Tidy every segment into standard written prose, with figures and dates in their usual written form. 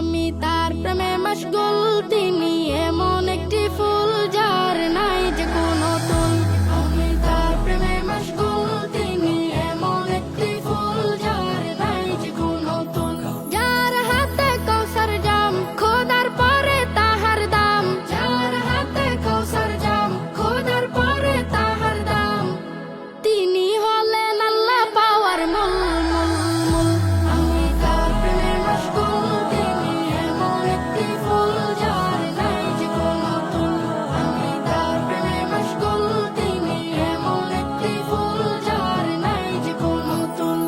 আমি তার প্রেমে মশগুল, তিনি এমন একটি ফুল যার নাই যে কোনো তুল। আমি তার প্রেমে মশগুল, তিনি এমন একটি ফুল যার নাই যে কোনো তুল। যার হাতে কৌসার জাম, খোদার পরে তাহার দাম। যার হাতে কৌসার জাম, খোদার পরে তাহার দাম। তিনি হলেন আল্লাহ পাওয়ার মূল। আমি তার প্রেমে মশগুল, তিনি এমন একটি ফুল যার নাই যে কোনো তুল। আমি তার প্রেমে মশগুল, তিনি এমন একটি ফুল যার নাই যে কোনো তুল।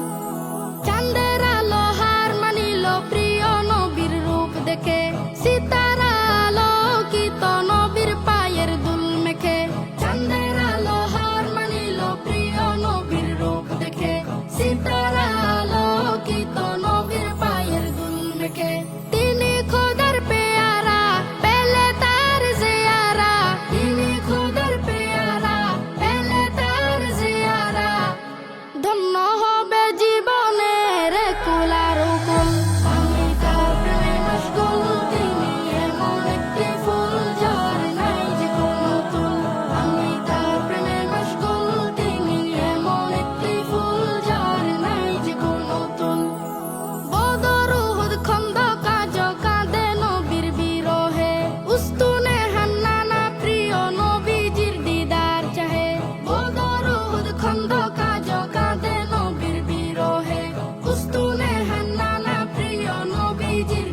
চাঁদের আলো হার মানিল প্রিয় নবীর রূপ দেখে, সিতারা আলোকিত নবীর পায়ের দুল মেখে। চাঁদের আলো হার মানিল প্রিয় নবীর রূপ দেখে, সিতারা আলোকিত নবীর পায়ের দুল মেখে। তিনি খোদার পেয়ারা, পেলে তার জিয়ারা। তিনি খোদার পেয়ারা, পেলে তার জিয়ারা। ধন্য হবে জীবনের কুল আর কুল। আমি তার প্রেমে মশগুল, তিনি এমন একটি ফুল যার নাই যে কোনো তুল। আমি তার প্রেমে মশগুল, তিনি এমন একটি ফুল যার নাই যে কোনো তুল। বদর উহুদ খন্দক আজও কাঁদে নবীর বিরহে, উস্তুনে হান্নানা প্রিয় নবীজির দিদার চাহে। বদর উহুদ খন্দক আজও কাঁদে নবীর বিরহে, উস্তুনে হান্নানা প্রিয় নবীজির